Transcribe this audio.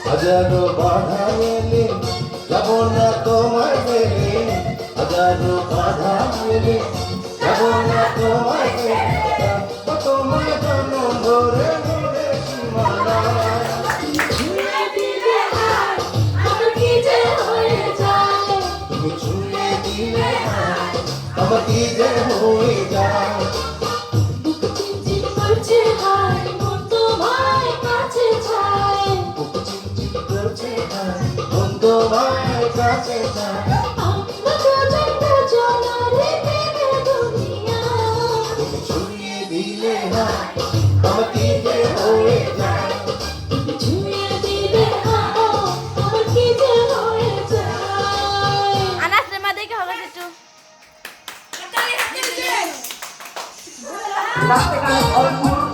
হাজারো বাধা এলে যাব না তোমার ফেলে, হাজারো বাধা এলে যাব না তোমার ফেলে, তোমার জন্য ধরে ধরে সীমানা ছুঁয়ে দিলে আমার কি যে হয়ে যায়, তুমি ছুঁয়ে দিলে আমার কি যে হয়ে যায়। বুক চিনচিন করছে হায় মন তোমার কাছে চায়, বুক চিনচিন করছে হায় মন তোমার কাছে যায়। আমরা দুজন দুজনারে প্রেমে দুনিয়া, তুমি ছুঁয়ে দিলে আমার কি যে হয়ে যায়। ছুঁয়ে দিলে আমার কি যে হয়ে যায়। আনাস রে মা দেখে হবে একটু রাস্তায়